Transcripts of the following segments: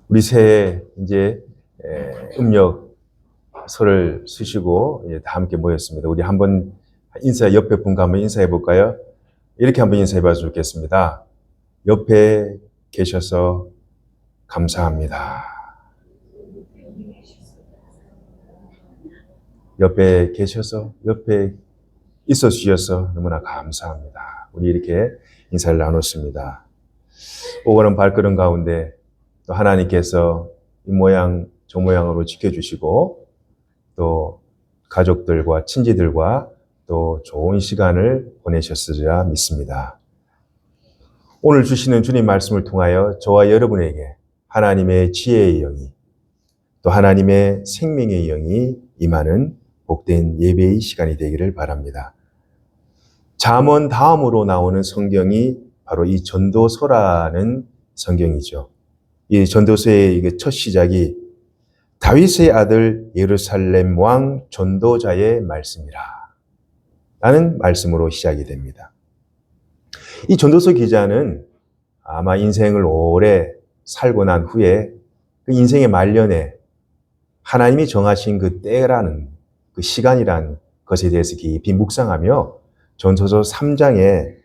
우리 새해 이제 음력설을 쓰시고 다 함께 모였습니다. 우리 한번 옆에 분과 한번 인사해 볼까요? 이렇게 한번 인사해 봤으면 좋겠습니다. 옆에 계셔서 감사합니다. 옆에 계셔서, 옆에 있어 주셔서 너무나 감사합니다. 우리 이렇게 인사를 나눴습니다. 오고는 발걸음 가운데 또 하나님께서 이 모양 저 모양으로 지켜주시고 또 가족들과 친지들과 또 좋은 시간을 보내셨으리라 믿습니다. 오늘 주시는 주님 말씀을 통하여 저와 여러분에게 하나님의 지혜의 영이 또 하나님의 생명의 영이 임하는 복된 예배의 시간이 되기를 바랍니다. 잠언 다음으로 나오는 성경이 바로 이 전도서라는 성경이죠. 이 전도서의 첫 시작이 다윗의 아들 예루살렘 왕 전도자의 말씀이라 라는 말씀으로 시작이 됩니다. 이 전도서 기자는 아마 인생을 오래 살고 난 후에 그 인생의 말년에 하나님이 정하신 그 때라는 그 시간이란 것에 대해서 깊이 묵상하며 전도서 3장에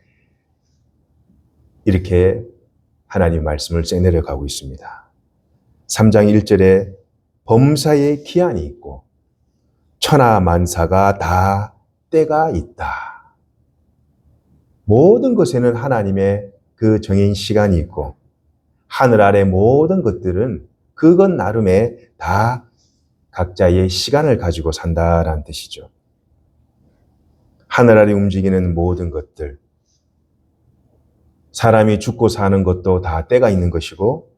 이렇게 하나님 말씀을 째내려가고 있습니다. 3장 1절에 범사에 기한이 있고 천하만사가 다 때가 있다. 모든 것에는 하나님의 그 정해진 시간이 있고 하늘 아래 모든 것들은 그것 나름의 다 각자의 시간을 가지고 산다라는 뜻이죠. 하늘 아래 움직이는 모든 것들, 사람이 죽고 사는 것도 다 때가 있는 것이고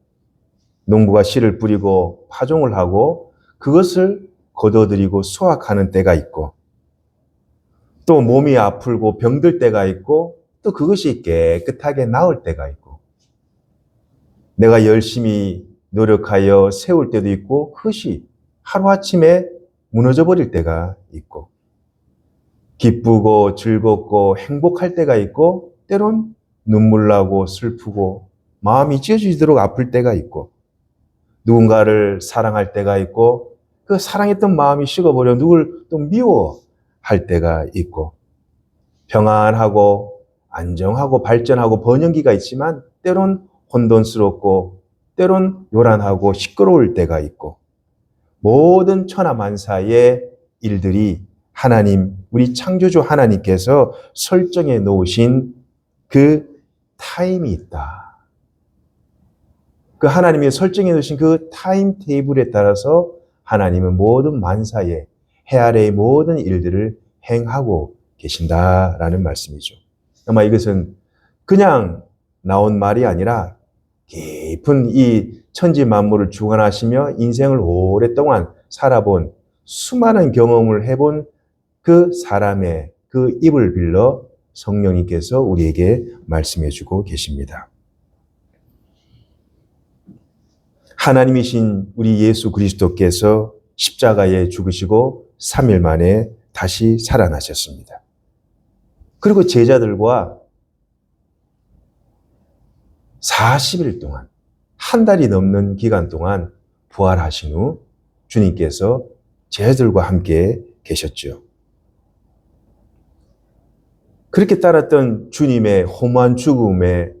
농부가 씨를 뿌리고 파종을 하고 그것을 거둬들이고 수확하는 때가 있고 또 몸이 아프고 병들 때가 있고 또 그것이 깨끗하게 나을 때가 있고 내가 열심히 노력하여 세울 때도 있고 그것이 하루아침에 무너져 버릴 때가 있고 기쁘고 즐겁고 행복할 때가 있고 때론 눈물 나고 슬프고 마음이 찢어지도록 아플 때가 있고 누군가를 사랑할 때가 있고 그 사랑했던 마음이 식어버려 누굴 또 미워할 때가 있고 평안하고 안정하고 발전하고 번영기가 있지만 때론 혼돈스럽고 때론 요란하고 시끄러울 때가 있고 모든 천하만사의 일들이 하나님, 우리 창조주 하나님께서 설정해 놓으신 그 타임이 있다. 그 하나님이 설정해 놓으신 그 타임 테이블에 따라서 하나님은 모든 만사의 해 아래의 모든 일들을 행하고 계신다라는 말씀이죠. 아마 이것은 그냥 나온 말이 아니라 깊은 이 천지 만물을 주관하시며 인생을 오랫동안 살아본 수많은 경험을 해본 그 사람의 그 입을 빌려 성령님께서 우리에게 말씀해 주고 계십니다. 하나님이신 우리 예수 그리스도께서 십자가에 죽으시고 3일 만에 다시 살아나셨습니다. 그리고 제자들과 40일 동안 한 달이 넘는 기간 동안 부활하신 후 주님께서 제자들과 함께 계셨죠. 그렇게 따랐던 주님의 험한 죽음에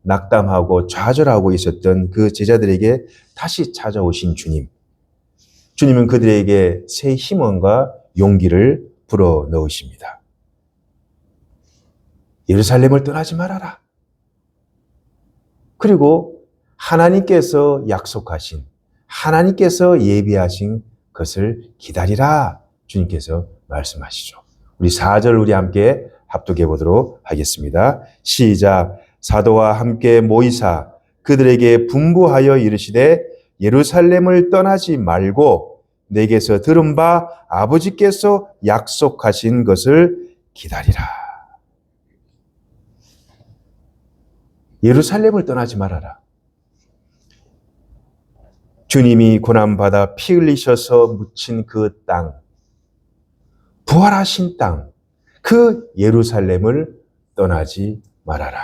낙담하고 좌절하고 있었던 그 제자들에게 다시 찾아오신 주님. 주님은 그들에게 새 희망과 용기를 불어넣으십니다. 예루살렘을 떠나지 말아라. 그리고 하나님께서 약속하신, 하나님께서 예비하신 것을 기다리라 주님께서 말씀하시죠. 우리 4절 우리 함께 합독해 보도록 하겠습니다. 시작. 사도와 함께 모이사 그들에게 분부하여 이르시되 예루살렘을 떠나지 말고 내게서 들은 바 아버지께서 약속하신 것을 기다리라. 예루살렘을 떠나지 말아라. 주님이 고난받아 피 흘리셔서 묻힌 그 땅, 부활하신 땅, 그 예루살렘을 떠나지 말아라.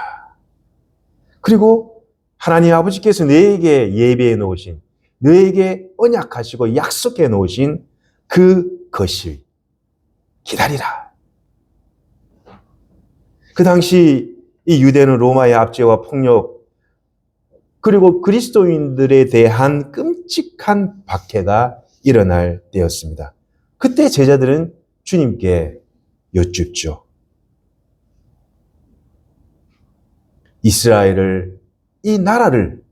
그리고 하나님 아버지께서 너에게 예비해 놓으신 너에게 언약하시고 약속해 놓으신 그 것을 기다리라. 그 당시 이 유대는 로마의 압제와 폭력 그리고 그리스도인들에 대한 끔찍한 박해가 일어날 때였습니다. 그때 제자들은 주님께 여쭙죠. 이스라엘을, 이 나라를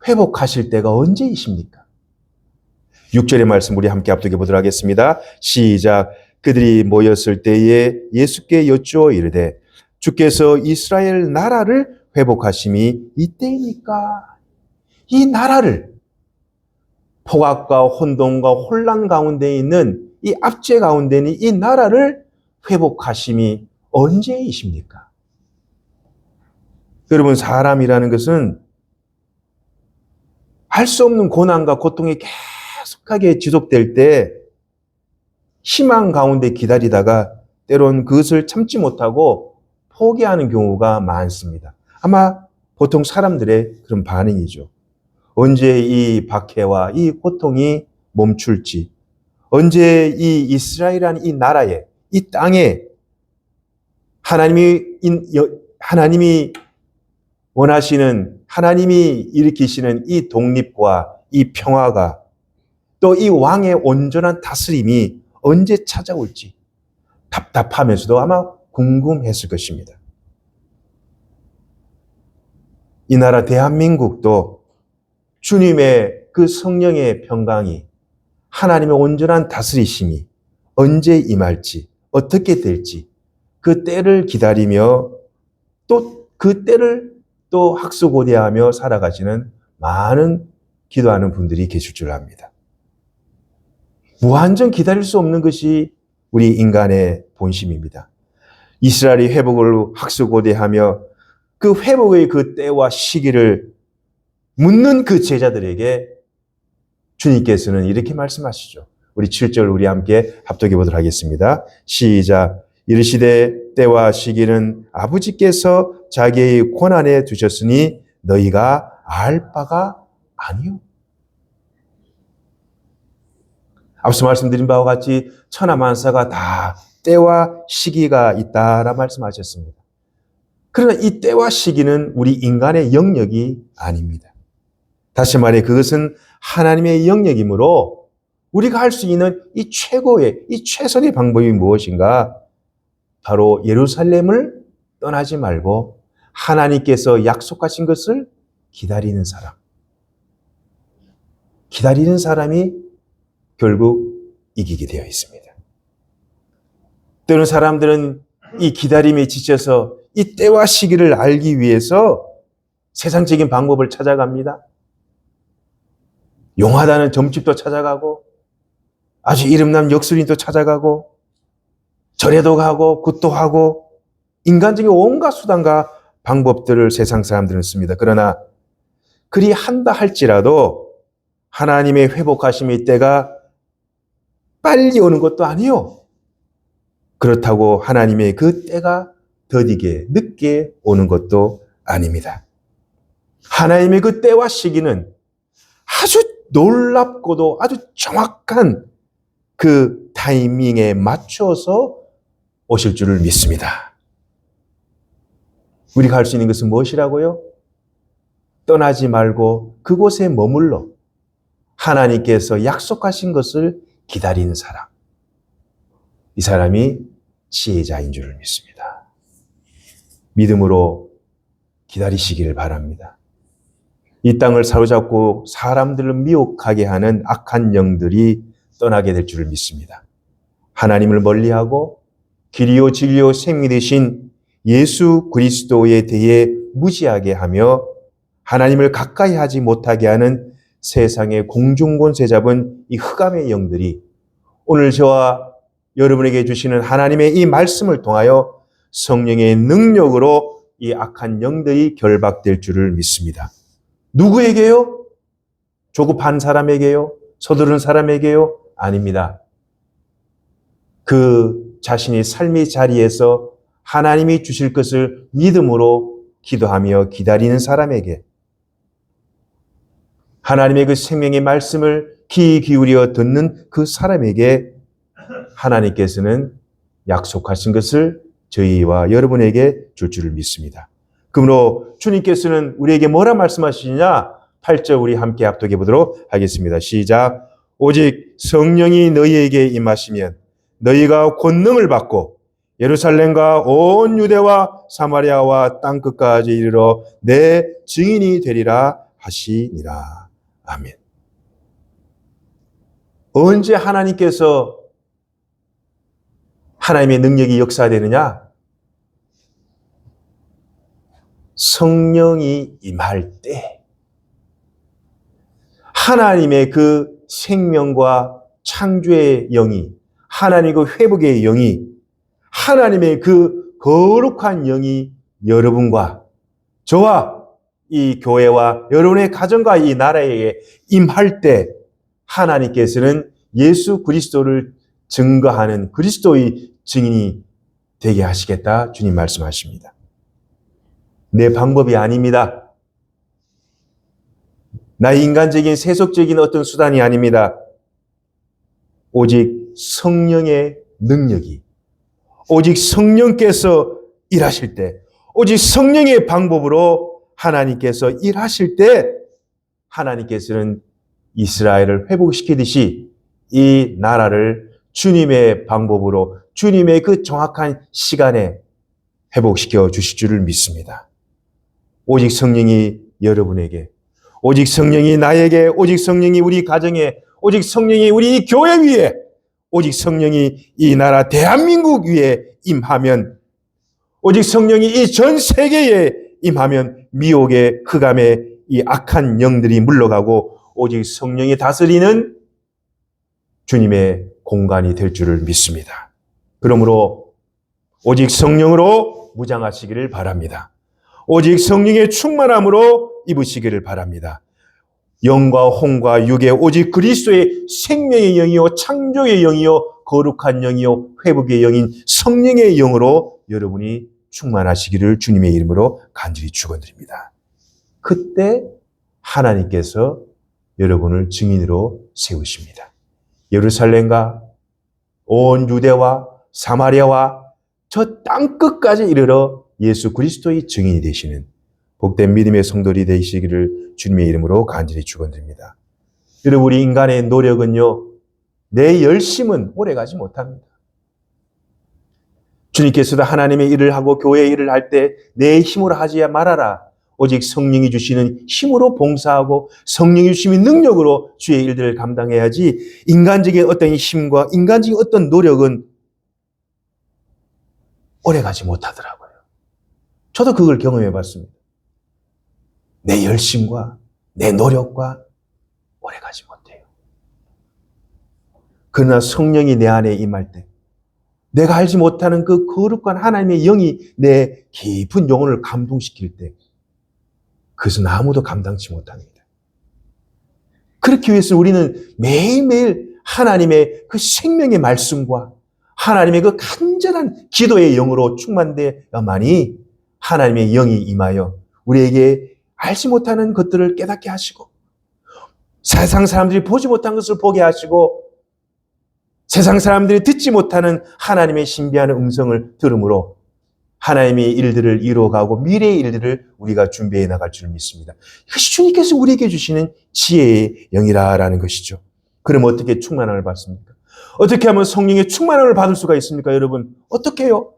회복하실 때가 언제이십니까? 6절의 말씀 우리 함께 합독해 보도록 하겠습니다. 시작. 그들이 모였을 때에 예수께 여쭈어 이르되 주께서 이스라엘 나라를 회복하심이 이때입니까? 이 나라를 폭악과 혼돈과 혼란 가운데 있는 이 압제 가운데 있는 이 나라를 회복하심이 언제이십니까? 여러분, 사람이라는 것은 할 수 없는 고난과 고통이 계속하게 지속될 때 희망 가운데 기다리다가 때론 그것을 참지 못하고 포기하는 경우가 많습니다. 아마 보통 사람들의 그런 반응이죠. 언제 이 박해와 이 고통이 멈출지, 언제 이 이스라엘이라는 이 나라에, 이 땅에 하나님이 원하시는, 하나님이 일으키시는 이 독립과 이 평화가 또 이 왕의 온전한 다스림이 언제 찾아올지 답답하면서도 아마 궁금했을 것입니다. 이 나라 대한민국도 주님의 그 성령의 평강이, 하나님의 온전한 다스리심이 언제 임할지, 어떻게 될지 그 때를 기다리며 또 그 때를 또 학수고대하며 살아가시는 많은 기도하는 분들이 계실 줄 압니다. 무한정 기다릴 수 없는 것이 우리 인간의 본심입니다. 이스라엘이 회복을 학수고대하며 그 회복의 그 때와 시기를 묻는 그 제자들에게 주님께서는 이렇게 말씀하시죠. 우리 7절 우리 함께 합독해 보도록 하겠습니다. 시작. 이르시되 때와 시기는 아버지께서 자기의 권한에 두셨으니 너희가 알 바가 아니요. 앞서 말씀드린 바와 같이 천하만사가 다 때와 시기가 있다라 말씀하셨습니다. 그러나 이 때와 시기는 우리 인간의 영역이 아닙니다. 다시 말해 그것은 하나님의 영역이므로 우리가 할 수 있는 이 최고의, 이 최선의 방법이 무엇인가? 바로 예루살렘을 떠나지 말고 하나님께서 약속하신 것을 기다리는 사람. 기다리는 사람이 결국 이기게 되어 있습니다. 때로는 사람들은 이 기다림에 지쳐서 이 때와 시기를 알기 위해서 세상적인 방법을 찾아갑니다. 용하다는 점집도 찾아가고 아주 이름난 역술인도 찾아가고 절에도 가고 굿도 하고 인간적인 온갖 수단과 방법들을 세상 사람들은 씁니다. 그러나 그리 한다 할지라도 하나님의 회복하심의 때가 빨리 오는 것도 아니요. 그렇다고 하나님의 그 때가 더디게 늦게 오는 것도 아닙니다. 하나님의 그 때와 시기는 아주 놀랍고도 아주 정확한 그 타이밍에 맞춰서 오실 줄을 믿습니다. 우리가 할 수 있는 것은 무엇이라고요? 떠나지 말고 그곳에 머물러 하나님께서 약속하신 것을 기다리는 사람. 이 사람이 지혜자인 줄을 믿습니다. 믿음으로 기다리시기를 바랍니다. 이 땅을 사로잡고 사람들을 미혹하게 하는 악한 영들이 떠나게 될 줄을 믿습니다. 하나님을 멀리하고 길이요 진리요 생명이 되신 예수 그리스도에 대해 무지하게 하며 하나님을 가까이 하지 못하게 하는 세상의 공중권세 잡은 이 흑암의 영들이 오늘 저와 여러분에게 주시는 하나님의 이 말씀을 통하여 성령의 능력으로 이 악한 영들이 결박될 줄을 믿습니다. 누구에게요? 조급한 사람에게요? 서두른 사람에게요? 아닙니다. 그 자신이 삶의 자리에서 하나님이 주실 것을 믿음으로 기도하며 기다리는 사람에게 하나님의 그 생명의 말씀을 귀 기울여 듣는 그 사람에게 하나님께서는 약속하신 것을 저희와 여러분에게 줄 줄을 믿습니다. 그러므로 주님께서는 우리에게 뭐라 말씀하시느냐? 8절 우리 함께 합독해 보도록 하겠습니다. 시작. 오직 성령이 너희에게 임하시면 너희가 권능을 받고 예루살렘과 온 유대와 사마리아와 땅끝까지 이르러 내 증인이 되리라 하시니라. 아멘. 언제 하나님께서 하나님의 능력이 역사되느냐? 성령이 임할 때 하나님의 그 생명과 창조의 영이, 하나님의 그 회복의 영이, 하나님의 그 거룩한 영이 여러분과 저와 이 교회와 여러분의 가정과 이 나라에 임할 때 하나님께서는 예수 그리스도를 증거하는 그리스도의 증인이 되게 하시겠다 주님 말씀하십니다. 내 방법이 아닙니다. 나의 인간적인 세속적인 어떤 수단이 아닙니다. 오직 성령의 능력이, 오직 성령께서 일하실 때, 오직 성령의 방법으로 하나님께서 일하실 때 하나님께서는 이스라엘을 회복시키듯이 이 나라를 주님의 방법으로 주님의 그 정확한 시간에 회복시켜 주실 줄을 믿습니다. 오직 성령이 여러분에게, 오직 성령이 나에게, 오직 성령이 우리 가정에, 오직 성령이 우리 교회 위에, 오직 성령이 이 나라 대한민국 위에 임하면, 오직 성령이 이 전 세계에 임하면 미혹의 흑암의 이 악한 영들이 물러가고 오직 성령이 다스리는 주님의 공간이 될 줄을 믿습니다. 그러므로 오직 성령으로 무장하시기를 바랍니다. 오직 성령의 충만함으로 입으시기를 바랍니다. 영과 혼과 육의 오직 그리스도의 생명의 영이요 창조의 영이요 거룩한 영이요 회복의 영인 성령의 영으로 여러분이 충만하시기를 주님의 이름으로 간절히 축원드립니다. 그때 하나님께서 여러분을 증인으로 세우십니다. 예루살렘과 온 유대와 사마리아와 저 땅끝까지 이르러 예수 그리스도의 증인이 되시는 복된 믿음의 성도들이 되시기를 주님의 이름으로 간절히 축원드립니다. 여러분, 우리 인간의 노력은요, 내 열심은 오래가지 못합니다. 주님께서도 하나님의 일을 하고 교회의 일을 할 때 내 힘으로 하지 말아라. 오직 성령이 주시는 힘으로 봉사하고 성령이 주시는 능력으로 주의 일들을 감당해야지 인간적인 어떤 힘과 인간적인 어떤 노력은 오래가지 못하더라고요. 저도 그걸 경험해 봤습니다. 내 열심과 내 노력과 오래가지 못해요. 그러나 성령이 내 안에 임할 때 내가 알지 못하는 그 거룩한 하나님의 영이 내 깊은 영혼을 감동시킬 때 그것은 아무도 감당치 못합니다. 그렇기 위해서 우리는 매일매일 하나님의 그 생명의 말씀과 하나님의 그 간절한 기도의 영으로 충만되어야만이 하나님의 영이 임하여 우리에게 알지 못하는 것들을 깨닫게 하시고 세상 사람들이 보지 못한 것을 보게 하시고 세상 사람들이 듣지 못하는 하나님의 신비한 음성을 들음으로 하나님의 일들을 이루어가고 미래의 일들을 우리가 준비해 나갈 줄 믿습니다. 이것이 주님께서 우리에게 주시는 지혜의 영이라는 것이죠. 그럼 어떻게 충만함을 받습니까? 어떻게 하면 성령의 충만함을 받을 수가 있습니까, 여러분? 어떻게 해요?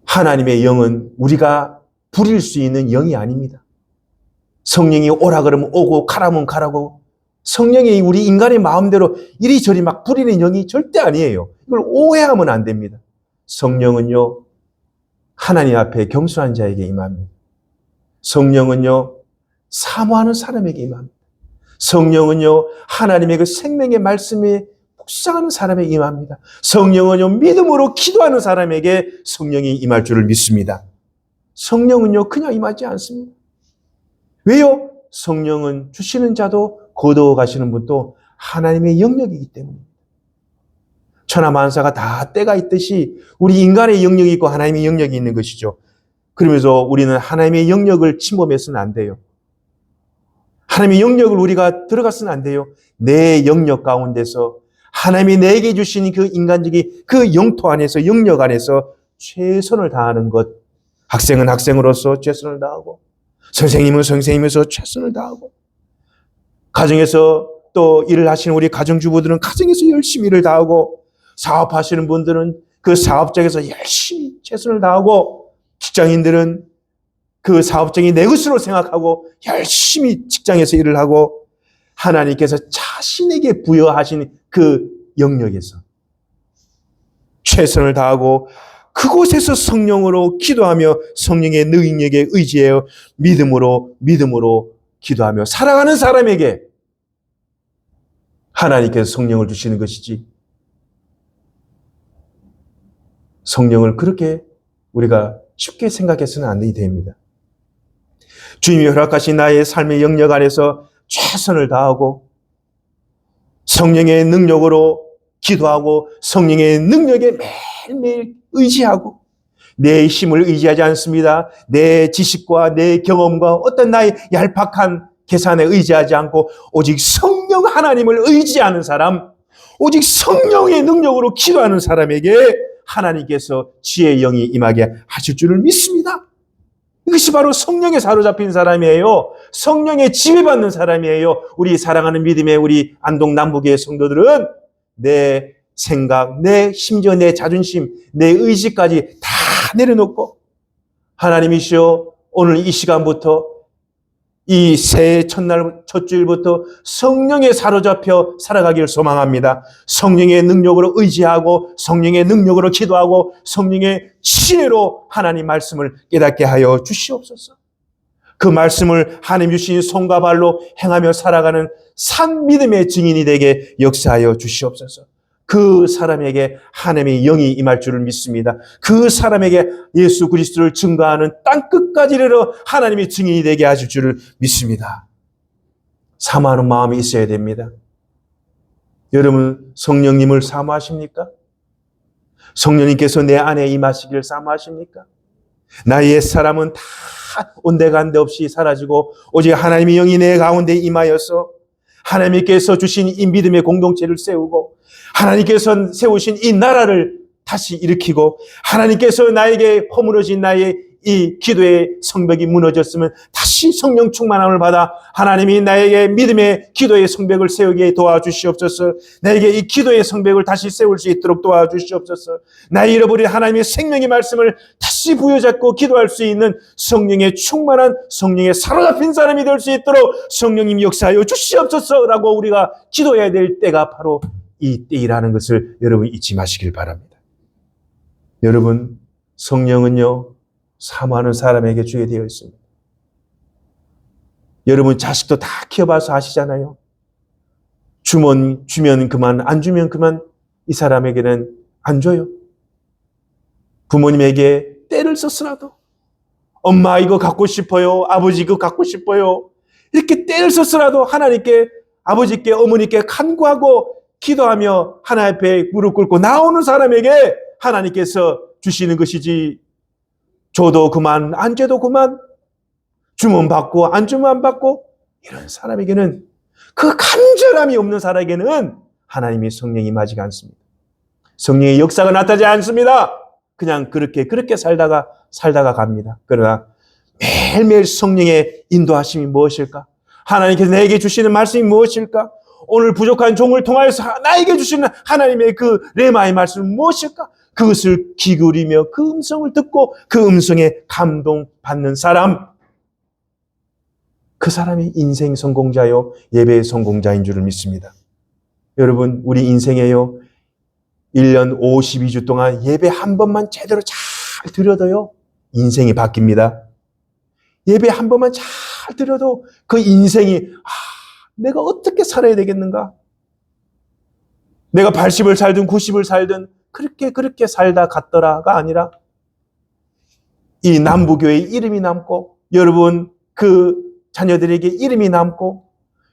하나님의 영은 우리가 부릴 수 있는 영이 아닙니다. 성령이 오라 그러면 오고 가라면 가라고 성령이 우리 인간의 마음대로 이리저리 막 부리는 영이 절대 아니에요. 이걸 오해하면 안 됩니다. 성령은요, 하나님 앞에 겸손한 자에게 임합니다. 성령은요, 사모하는 사람에게 임합니다. 성령은요, 하나님의 그 생명의 말씀에 묵상하는 사람에게 임합니다. 성령은요, 믿음으로 기도하는 사람에게 성령이 임할 줄을 믿습니다. 성령은요, 그냥 임하지 않습니다. 왜요? 성령은 주시는 자도 거두어 가시는 분도 하나님의 영역이기 때문입니다. 천하만사가 다 때가 있듯이 우리 인간의 영역이 있고 하나님의 영역이 있는 것이죠. 그러면서 우리는 하나님의 영역을 침범해서는 안 돼요. 하나님의 영역을 우리가 들어가서는 안 돼요. 내 영역 가운데서 하나님이 내게 주신 그 인간적인 그 영토 안에서, 영역 안에서 최선을 다하는 것. 학생은 학생으로서 최선을 다하고, 선생님은 선생님으로서 최선을 다하고, 가정에서 또 일을 하시는 우리 가정주부들은 가정에서 열심히 일을 다하고, 사업하시는 분들은 그 사업장에서 열심히 최선을 다하고, 직장인들은 그 사업장이 내 것으로 생각하고 열심히 직장에서 일을 하고, 하나님께서 자신에게 부여하신 그 영역에서 최선을 다하고 그곳에서 성령으로 기도하며 성령의 능력에 의지하여 믿음으로 기도하며 살아가는 사람에게 하나님께서 성령을 주시는 것이지, 성령을 그렇게 우리가 쉽게 생각해서는 안 됩니다. 주님이 허락하신 나의 삶의 영역 안에서 최선을 다하고 성령의 능력으로 기도하고 성령의 능력에 매일매일 의지하고, 내 힘을 의지하지 않습니다. 내 지식과 내 경험과 어떤 나의 얄팍한 계산에 의지하지 않고 오직 성령 하나님을 의지하는 사람, 오직 성령의 능력으로 기도하는 사람에게 하나님께서 지혜의 영이 임하게 하실 줄을 믿습니다. 이것이 바로 성령에 사로잡힌 사람이에요. 성령에 지배받는 사람이에요. 우리 사랑하는 믿음의 우리 안동 남부교회 성도들은 내 생각, 내 심지어 내 자존심, 내 의지까지 다 내려놓고, 하나님이시여, 오늘 이 시간부터 이 새해 첫날 첫 주일부터 성령에 사로잡혀 살아가기를 소망합니다. 성령의 능력으로 의지하고 성령의 능력으로 기도하고 성령의 지혜로 하나님 말씀을 깨닫게 하여 주시옵소서. 그 말씀을 하나님 주신 손과 발로 행하며 살아가는 산 믿음의 증인이 되게 역사하여 주시옵소서. 그 사람에게 하나님의 영이 임할 줄을 믿습니다. 그 사람에게 예수 그리스도를 증거하는 땅끝까지 이르러 하나님의 증인이 되게 하실 줄을 믿습니다. 사모하는 마음이 있어야 됩니다. 여러분, 성령님을 사모하십니까? 성령님께서 내 안에 임하시기를 사모하십니까? 나의 옛사람은 다 온데간데 없이 사라지고 오직 하나님의 영이 내 가운데 임하여서 하나님께서 주신 이 믿음의 공동체를 세우고 하나님께서 세우신 이 나라를 다시 일으키고, 하나님께서 나에게 허물어진 나의 이 기도의 성벽이 무너졌으면 다시 성령 충만함을 받아 하나님이 나에게 믿음의 기도의 성벽을 세우게 도와주시옵소서. 나에게 이 기도의 성벽을 다시 세울 수 있도록 도와주시옵소서. 나의 잃어버린 하나님의 생명의 말씀을 다시 부여잡고 기도할 수 있는 성령의 충만한, 성령의 사로잡힌 사람이 될 수 있도록 성령님 역사하여 주시옵소서라고 우리가 기도해야 될 때가 바로 이 때이라는 것을 여러분 잊지 마시길 바랍니다. 여러분, 성령은요, 사모하는 사람에게 주게 되어 있습니다. 여러분 자식도 다 키워봐서 아시잖아요. 주면 그만, 안 주면 그만. 이 사람에게는 안 줘요. 부모님에게 때를 썼으라도 엄마 이거 갖고 싶어요, 아버지 이거 갖고 싶어요, 이렇게 때를 썼으라도 하나님께, 아버지께, 어머니께 간구하고 기도하며 하나님 앞에 무릎 꿇고 나오는 사람에게 하나님께서 주시는 것이지, 줘도 그만, 안 줘도 그만, 주면 받고 안 주면 안 받고, 이런 사람에게는, 그 간절함이 없는 사람에게는 하나님의 성령이 임하지가 않습니다. 성령의 역사가 나타나지 않습니다. 그냥 그렇게 살다가 갑니다. 그러나 매일매일 성령의 인도하심이 무엇일까? 하나님께서 내게 주시는 말씀이 무엇일까? 오늘 부족한 종을 통하여서 나에게 주시는 하나님의 그 레마의 말씀은 무엇일까? 그것을 기울이며 그 음성을 듣고 그 음성에 감동받는 사람, 그 사람이 인생 성공자요, 예배의 성공자인 줄을 믿습니다. 여러분, 우리 인생에요, 1년 52주 동안 예배 한 번만 제대로 잘 드려도요, 인생이 바뀝니다. 예배 한 번만 잘 드려도 그 인생이, 내가 어떻게 살아야 되겠는가? 내가 80을 살든 90을 살든 그렇게 살다 갔더라가 아니라 이 남부교회의 이름이 남고, 여러분 그 자녀들에게 이름이 남고,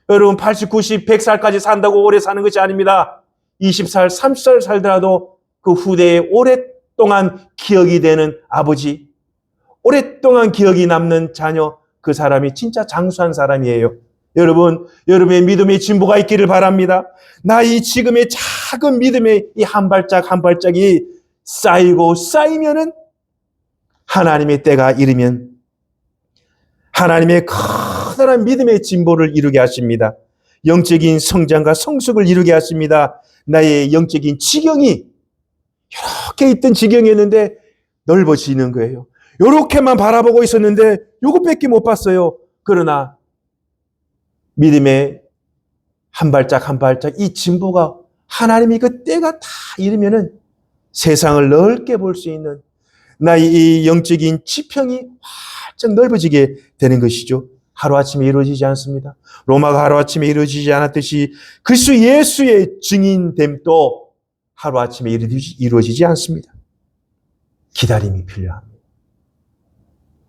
여러분 80, 90, 100살까지 산다고 오래 사는 것이 아닙니다. 20살, 30살 살더라도 그 후대에 오랫동안 기억이 되는 아버지, 오랫동안 기억이 남는 자녀, 그 사람이 진짜 장수한 사람이에요. 여러분, 여러분의 믿음의 진보가 있기를 바랍니다. 나의 지금의 작은 믿음의 이 한 발짝 한 발짝이 쌓이고 쌓이면은 하나님의 때가 이르면 하나님의 커다란 믿음의 진보를 이루게 하십니다. 영적인 성장과 성숙을 이루게 하십니다. 나의 영적인 지경이 이렇게 있던 지경이었는데 넓어지는 거예요. 이렇게만 바라보고 있었는데 이것밖에 못 봤어요. 그러나 믿음의 한 발짝 한 발짝 이 진보가 하나님이 그 때가 다 이르면은 세상을 넓게 볼 수 있는 나의 이 영적인 지평이 활짝 넓어지게 되는 것이죠. 하루아침에 이루어지지 않습니다. 로마가 하루아침에 이루어지지 않았듯이 그리스도 예수의 증인됨도 하루아침에 이루어지지 않습니다. 기다림이 필요합니다.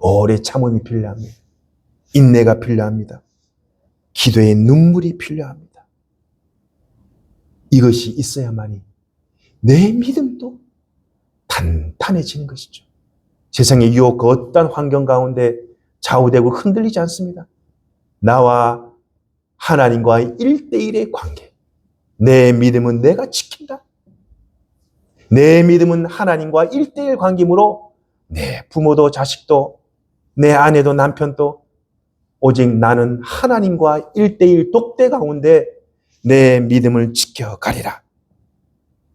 오래 참음이 필요합니다. 인내가 필요합니다. 기도의 눈물이 필요합니다. 이것이 있어야만이 내 믿음도 단단해지는 것이죠. 세상의 유혹, 그 어떤 환경 가운데 좌우되고 흔들리지 않습니다. 나와 하나님과의 1대1의 관계. 내 믿음은 내가 지킨다. 내 믿음은 하나님과 1대1 관계이므로 내 부모도 자식도 내 아내도 남편도 오직 나는 하나님과 1대1 독대 가운데 내 믿음을 지켜가리라.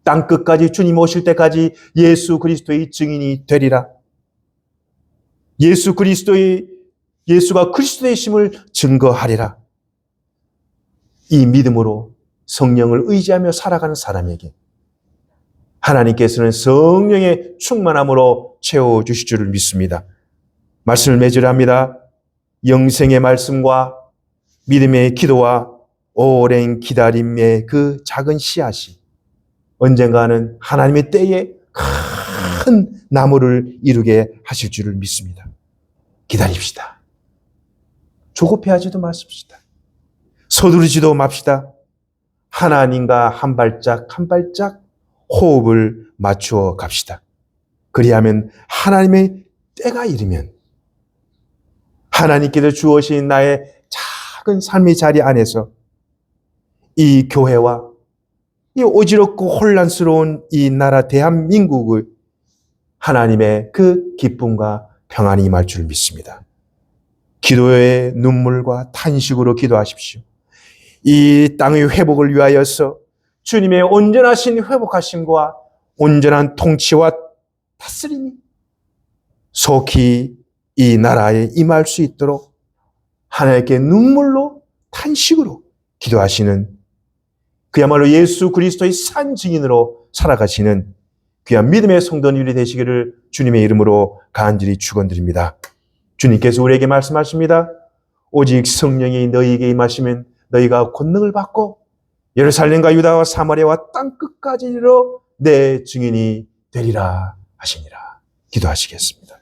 땅끝까지 주님 오실 때까지 예수 그리스도의 증인이 되리라. 예수가 그리스도의 심을 증거하리라. 이 믿음으로 성령을 의지하며 살아가는 사람에게 하나님께서는 성령의 충만함으로 채워주실 줄을 믿습니다. 말씀을 맺으랍니다. 영생의 말씀과 믿음의 기도와 오랜 기다림의 그 작은 씨앗이 언젠가는 하나님의 때에 큰 나무를 이루게 하실 줄을 믿습니다. 기다립시다. 조급해하지도 마십시다. 서두르지도 맙시다. 하나님과 한 발짝 한 발짝 호흡을 맞추어 갑시다. 그리하면 하나님의 때가 이르면 하나님께서 주어진 나의 작은 삶의 자리 안에서 이 교회와 이 어지럽고 혼란스러운 이 나라 대한민국을 하나님의 그 기쁨과 평안이 임할 줄 믿습니다. 기도의 눈물과 탄식으로 기도하십시오. 이 땅의 회복을 위하여서 주님의 온전하신 회복하심과 온전한 통치와 다스림이 속히 이 나라에 임할 수 있도록 하나님께 눈물로 탄식으로 기도하시는 그야말로 예수 그리스도의 산 증인으로 살아가시는 귀한 믿음의 성도님들이 되시기를 주님의 이름으로 간절히 축원드립니다. 주님께서 우리에게 말씀하십니다. 오직 성령이 너희에게 임하시면 너희가 권능을 받고 예루살렘과 유다와 사마리아와 땅끝까지 이르러 내 증인이 되리라 하시니라. 기도하시겠습니다.